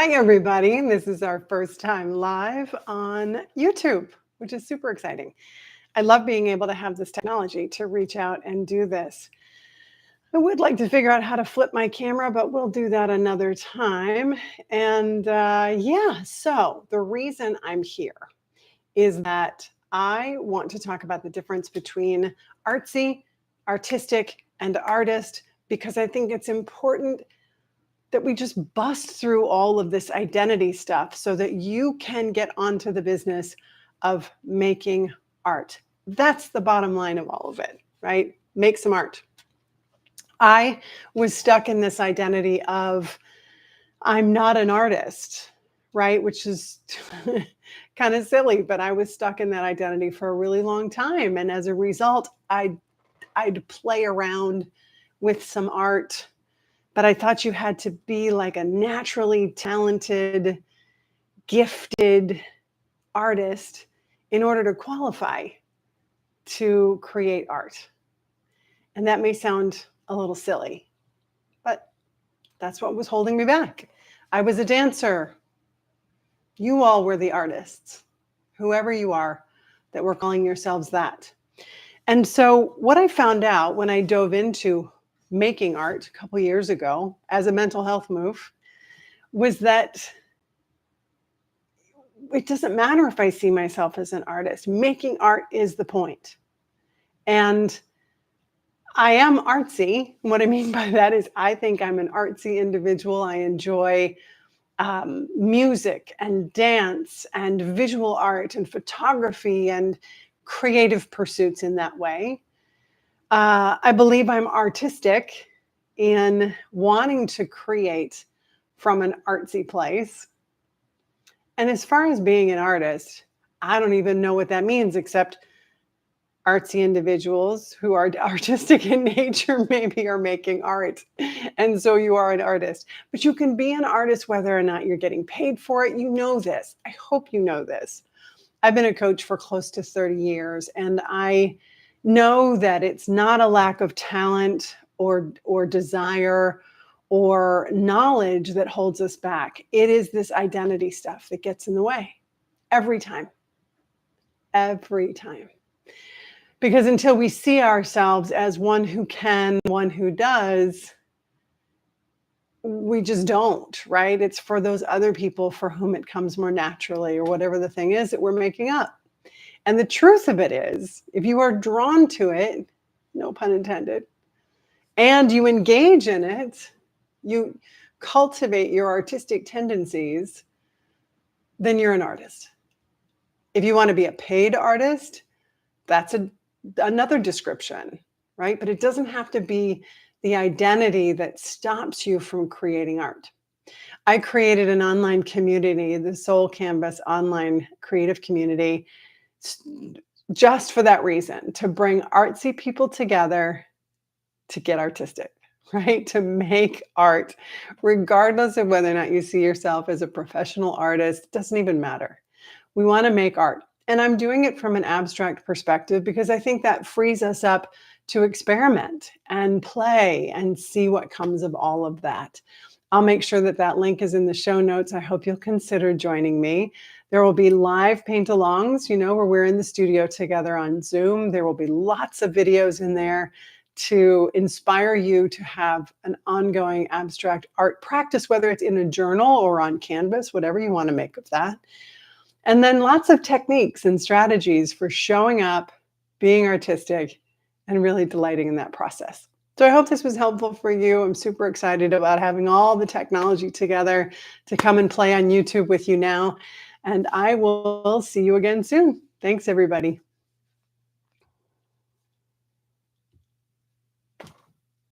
Hi, everybody. This is our first time live on YouTube, which is super exciting. I love being able to have this technology to reach out and do this. I would like to figure out how to flip my camera, but we'll do that another time. And yeah, so the reason I'm here is that I want to talk about the difference between artsy, artistic, and artist, because I think it's important that we just bust through all of this identity stuff so that you can get onto the business of making art. That's the bottom line of all of it, right? Make some art. I was stuck in this identity of I'm not an artist, right? Which is kind of silly, but I was stuck in that identity for a really long time. And as a result, I'd play around with some art, but I thought you had to be like a naturally talented, gifted artist in order to qualify to create art. And that may sound a little silly, but that's what was holding me back. I was a dancer. You all were the artists, whoever you are, that were calling yourselves that. And so what I found out when I dove into making art a couple years ago as a mental health move was that it doesn't matter if I see myself as an artist. Making art is the point. And I am artsy. What I mean by that is I think I'm an artsy individual. I enjoy music and dance and visual art and photography and creative pursuits in that way. I believe I'm artistic in wanting to create from an artsy place. And as far as being an artist, I don't even know what that means, except artsy individuals who are artistic in nature maybe are making art. And so you are an artist. But you can be an artist whether or not you're getting paid for it. You know this. I hope you know this. I've been a coach for close to 30 years, and I know that it's not a lack of talent or desire or knowledge that holds us back. It is this identity stuff that gets in the way every time. Every time. Because until we see ourselves as one who can, one who does, we just don't, right? It's for those other people for whom it comes more naturally, or whatever the thing is that we're making up. And the truth of it is, if you are drawn to it, no pun intended, and you engage in it, you cultivate your artistic tendencies, then you're an artist. If you want to be a paid artist, that's another description, right? But it doesn't have to be the identity that stops you from creating art. I created an online community, the Soul Canvas online creative community, just for that reason, to bring artsy people together to get artistic, right? To make art, regardless of whether or not you see yourself as a professional artist, it doesn't even matter. We want to make art. And I'm doing it from an abstract perspective because I think that frees us up to experiment and play and see what comes of all of that. I'll make sure that that link is in the show notes. I hope you'll consider joining me. There will be live paint-alongs, where we're in the studio together on Zoom. There will be lots of videos in there to inspire you to have an ongoing abstract art practice, whether it's in a journal or on canvas, whatever you want to make of that. And then lots of techniques and strategies for showing up, being artistic, and really delighting in that process. So I hope this was helpful for you. I'm super excited about having all the technology together to come and play on YouTube with you now. And I will see you again soon. Thanks, everybody.